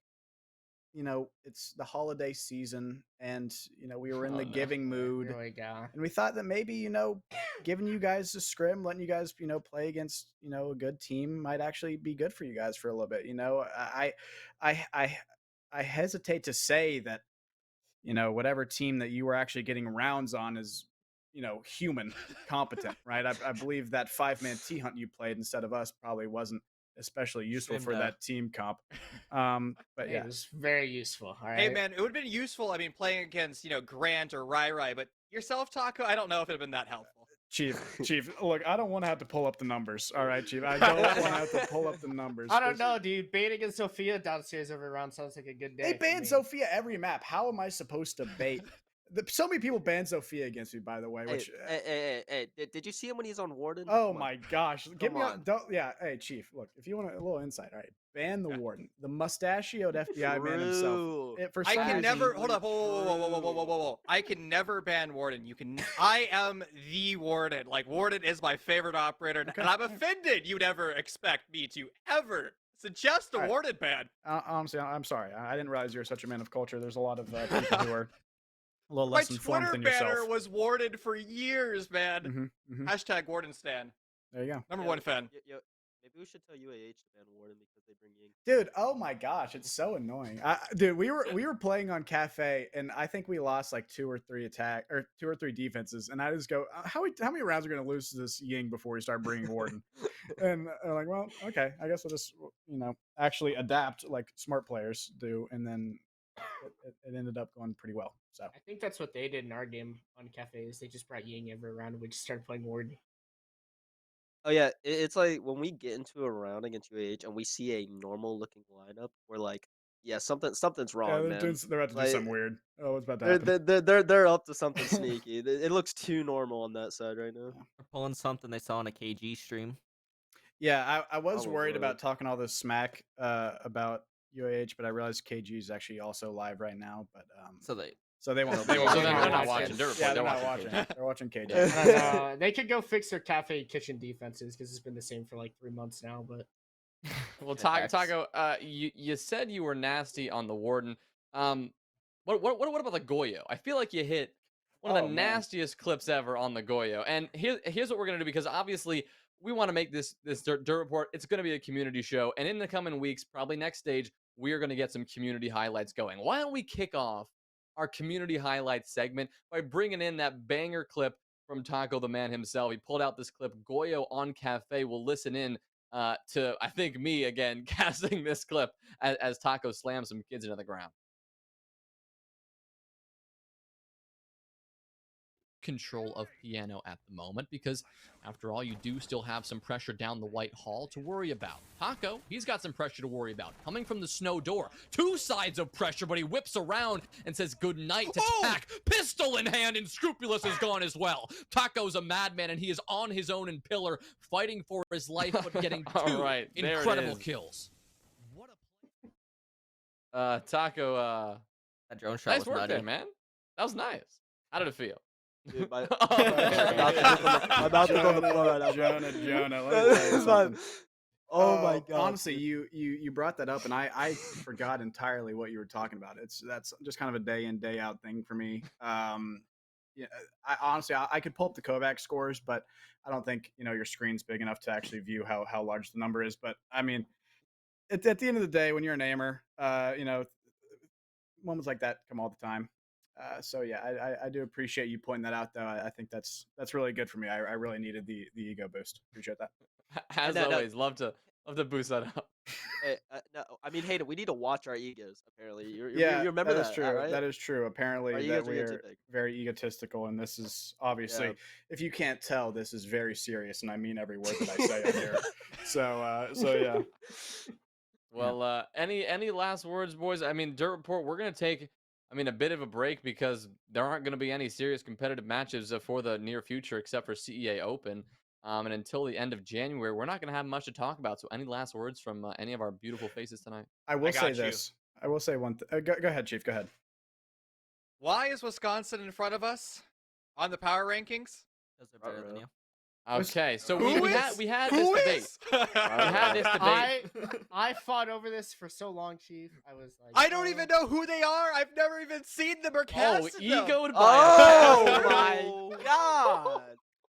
it's the holiday season, and we were in the giving mood, Here we go. and we thought that maybe giving you guys a scrim, letting you guys play against a good team might actually be good for you guys for a little bit. I hesitate to say that whatever team that you were actually getting rounds on is human competent, right? I believe that 5-man T hunt you played instead of us probably wasn't especially useful for that team comp. But yeah, it was very useful. All right. Hey, man, it would have been useful, I mean, playing against, Grant or Rai, but yourself, Taco, I don't know if it would have been that helpful. Chief, look, I don't want to have to pull up the numbers. All right, Chief, I don't want to have to pull up the numbers. I don't know, dude. Bait against Sophia downstairs every round sounds like a good day. They banned Sophia every map. How am I supposed to bait? So many people banned Sophia against me, by the way. Which, hey, did you see him when he's on Warden? Oh my gosh! Give me on. yeah. Hey, Chief, look, if you want a little insight, all right, ban the Warden, the mustachioed FBI man himself. I can never hold up. Whoa. I can never ban Warden. I am the Warden. Like, Warden is my favorite operator, and I'm offended you'd ever expect me to ever suggest a Warden ban. Honestly, I'm sorry. I didn't realize you're such a man of culture. There's a lot of people who are A little My less informed Twitter than banner yourself. was warded for years, man. Hashtag Warden Stan. There you go. Number one fan. Maybe we should tell UAH to ban Warden because they bring Ying. Dude, oh my gosh, it's so annoying. Dude, we were playing on Cafe, and I think we lost like 2 or 3 defenses, and I just go, how many rounds are we gonna lose to this Ying before we start bringing Warden? And I'm like, well, okay, I guess we'll just actually adapt like smart players do, and then it ended up going pretty well. So I think that's what they did in our game on cafes. They just brought Ying every round, and we just started playing Ward. Oh yeah, it's like when we get into a round against UAH and we see a normal looking lineup, we're like, yeah, something's wrong, they're man. about to do Like, something weird. Oh, what's about to They're happen? they're up to something sneaky. It looks too normal on that side right now. They're pulling something they saw on a KG stream. Yeah, I was worried Probably. about talking all this smack about UAH, but I realized KG is actually also live right now. But So they they won't. They They won't- won't. they're not watching Dirt Report, Yeah, they're they're not watching watching. They're watching KG. I don't know. They could go fix their cafe kitchen defenses because it's been the same for like 3 months now. But Well, Facts. Taco, you said you were nasty on the Warden. What about the Goyo? I feel like you hit one of Oh, the man. nastiest clips ever on the Goyo. And here's what we're gonna do, because obviously we want to make this dirt report. It's gonna be a community show, and in the coming weeks, probably next stage, we are gonna get some community highlights going. Why don't we kick off our community highlights segment by bringing in that banger clip from Taco the man himself? He pulled out this clip, Goyo on Cafe. We'll listen in to, I think, me again casting this clip as Taco slams some kids into the ground. Control of piano at the moment, because after all, you do still have some pressure down the white hall to worry about. Taco, he's got some pressure to worry about coming from the snow door. 2 sides of pressure, but he whips around and says good night to Tack. Pistol in hand, and Scrupulous is gone as well. Taco's a madman, and he is on his own in Pillar, fighting for his life, but getting 2 incredible kills. What a Taco, that drone shot nice was work nutty. there, man. That was nice. How did it feel? Dude, my my mouth is on the floor right now. Jonah. Let me tell you something. Oh my god! Honestly, you brought that up, and I forgot entirely what you were talking about. That's just kind of a day in day out thing for me. Yeah, honestly I could pull up the Kovac scores, but I don't think your screen's big enough to actually view how large the number is. But I mean, at the end of the day, when you're an aimer, moments like that come all the time. So yeah, I do appreciate you pointing that out, though. I think that's really good for me. I really needed the ego boost. Appreciate that. As No. always, love to boost that up. Hey, no, I mean, Hayden, we need to watch our egos. Apparently, you Yeah, remember that is true. right? That is true. Our Apparently, that egos are we getting too are big. very egotistical, and this is obviously, Yeah. if you can't tell, this is very serious, and I mean every word that I say on here. So yeah. Well, any last words, boys? I mean, Dirt Report, we're gonna take, a bit of a break because there aren't gonna be any serious competitive matches for the near future except for CEA Open. And until the end of January, we're not gonna have much to talk about. So, any last words from any of our beautiful faces tonight? I will say got you. this. I will say one. Go ahead, Chief. Go ahead. Why is Wisconsin in front of us on the power rankings? Because they're better than you. Okay, so Who we is? had Who this debate. is? We had this debate. I fought over this for so long, Chief. I was like, I don't even know who they are. I've never even seen them or Oh, casted them. egoed by Oh us. my god!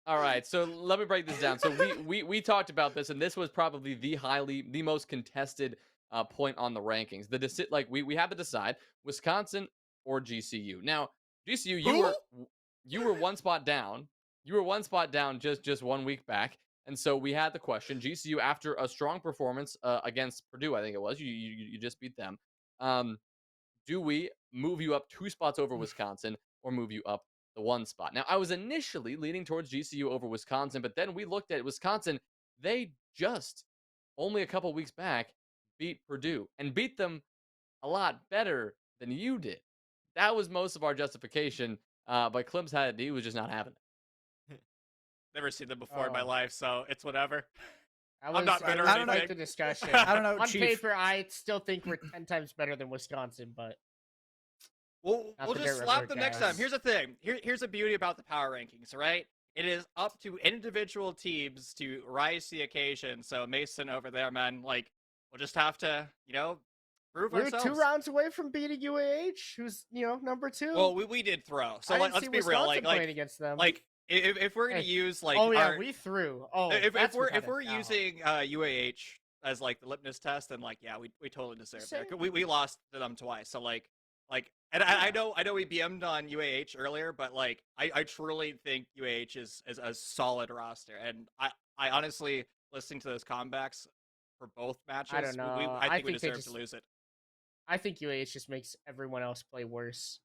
All right, so let me break this down. So we talked about this, and this was probably the most contested point on the rankings. We had to decide Wisconsin or GCU. Now, GCU, you were one spot down. You were one spot down just 1 week back, and so we had the question: GCU, after a strong performance against Purdue, I think it was, you just beat them. Do we move you up 2 spots over Wisconsin, or move you up the 1 spot? Now, I was initially leaning towards GCU over Wisconsin, but then we looked at Wisconsin. They just, only a couple weeks back, beat Purdue, and beat them a lot better than you did. That was most of our justification, but Klimpse he was just not having it. Never seen them before in my Oh. life, so it's whatever. I I'm not bitter or I don't like anything. the discussion. I don't know, On Chief. paper, I still think we're 10 times better than Wisconsin, but We'll Not we'll the just Dirt slap Report them next time. guys. Here's the thing. Here's the beauty about the power rankings, right? It is up to individual teams to rise to the occasion. So Mason over there, man, like we'll just have to, Prove We were 2 ourselves. rounds away from beating UAH, who's number 2. Well, we did throw. So I didn't let's see be real. Wisconsin playing against them. If we're gonna Hey. use like Oh yeah, our we threw. Oh, if that's we're without if a we're doubt. using UAH as like the litmus test, then like yeah, we totally deserve Just there. saying. We lost to them twice, so like and I know we BM'd on UAH earlier, but like I truly think UAH is a solid roster, and I honestly listening to those comebacks for both matches, I don't know. I I think we think they deserve to just. lose it. I think UAH just makes everyone else play worse.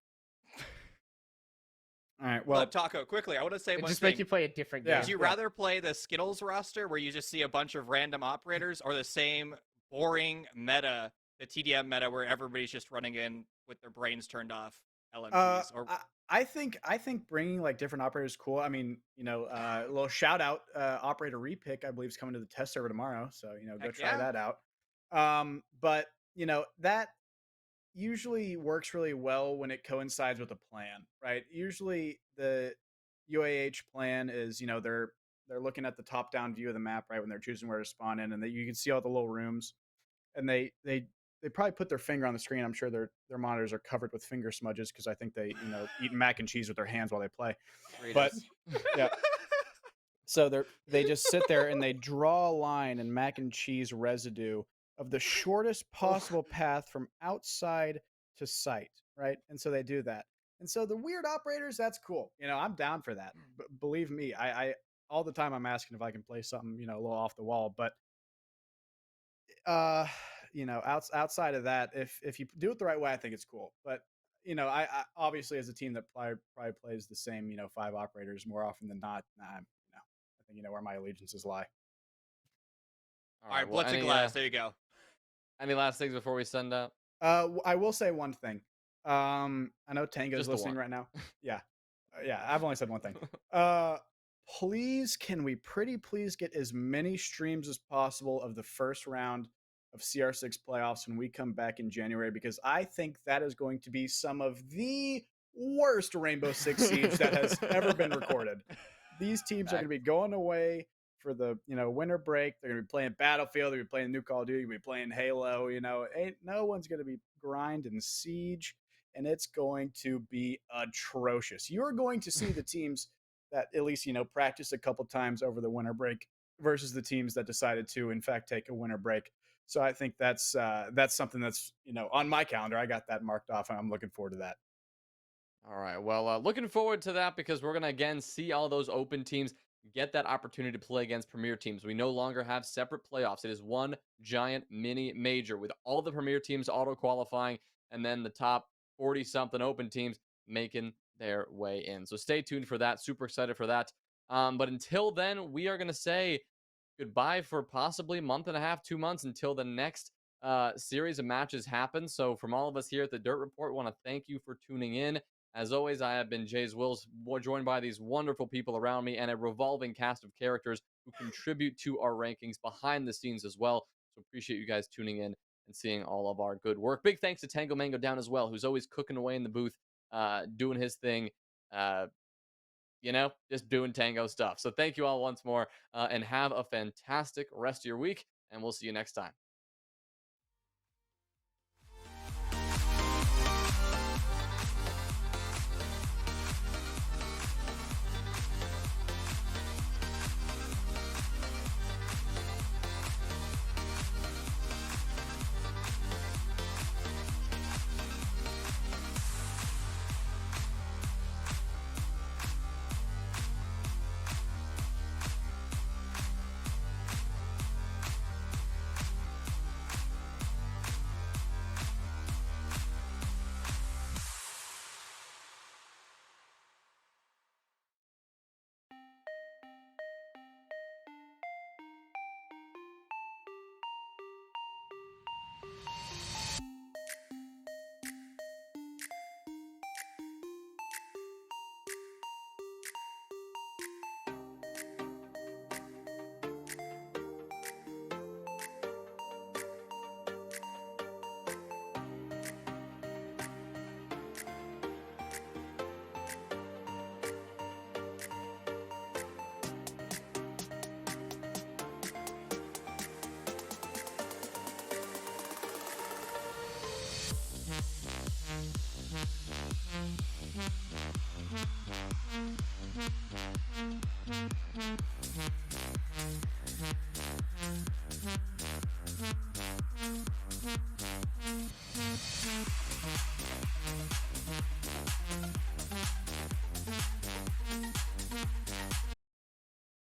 All right. Well, Well, Taco, quickly, I want to say They one just thing. make you play a different Yeah. game. Would you rather play the Skittles roster where you just see a bunch of random operators, or the same boring meta, the TDM meta where everybody's just running in with their brains turned off LMGs? Or I think bringing like different operators is cool. I mean, a little shout out, operator repick I believe is coming to the test server tomorrow, so go Heck try yeah. that out. But that usually works really well when it coincides with a plan, right? Usually the UAH plan is, they're looking at the top down view of the map, right, when they're choosing where to spawn in, and you can see all the little rooms, and they probably put their finger on the screen. I'm sure their monitors are covered with finger smudges because I think they eat mac and cheese with their hands while they play. But yeah, so they just sit there and they draw a line in mac and cheese residue of the shortest possible path from outside to site, right? And so they do that. And so the weird operators, that's cool. I'm down for that. But believe me, I all the time I'm asking if I can play something, a little off the wall. But outside of that, if you do it the right way, I think it's cool. But I obviously, as a team that probably plays the same 5 operators more often than not, I think where my allegiances lie. all right, well, Blitz and Glass. There you go. any last things before we send out? I will say one thing. I know Tango's Just the listening one. right now. Yeah, I've only said one thing. Please, can we pretty please get as many streams as possible of the first round of CR6 playoffs when we come back in January? Because I think that is going to be some of the worst Rainbow Six Siege that has ever been recorded. These teams are going to be going away for the winter break. They're going to be playing Battlefield. They're going to be playing new Call of Duty. They're going to be playing Halo. Ain't no one's going to be grinding Siege, and it's going to be atrocious. You're going to see the teams that at least practice a couple times over the winter break versus the teams that decided to in fact take a winter break. So I think that's something that's on my calendar. I got that marked off, and I'm looking forward to that. All right. Well, looking forward to that because we're going to again see all those open teams get that opportunity to play against premier teams. We no longer have separate playoffs. It is one giant mini major with all the premier teams auto qualifying and then the top 40 something open teams making their way in. So stay tuned for that. Super excited for that. But until then, we are going to say goodbye for possibly a month and a half, 2 months until the next series of matches happen. So from all of us here at the Dirt Report, we want to thank you for tuning in. As always, I have been Jzwills, joined by these wonderful people around me and a revolving cast of characters who contribute to our rankings behind the scenes as well. So appreciate you guys tuning in and seeing all of our good work. Big thanks to Tango Mango down as well, who's always cooking away in the booth, doing his thing, just doing Tango stuff. So thank you all once more, and have a fantastic rest of your week, and we'll see you next time.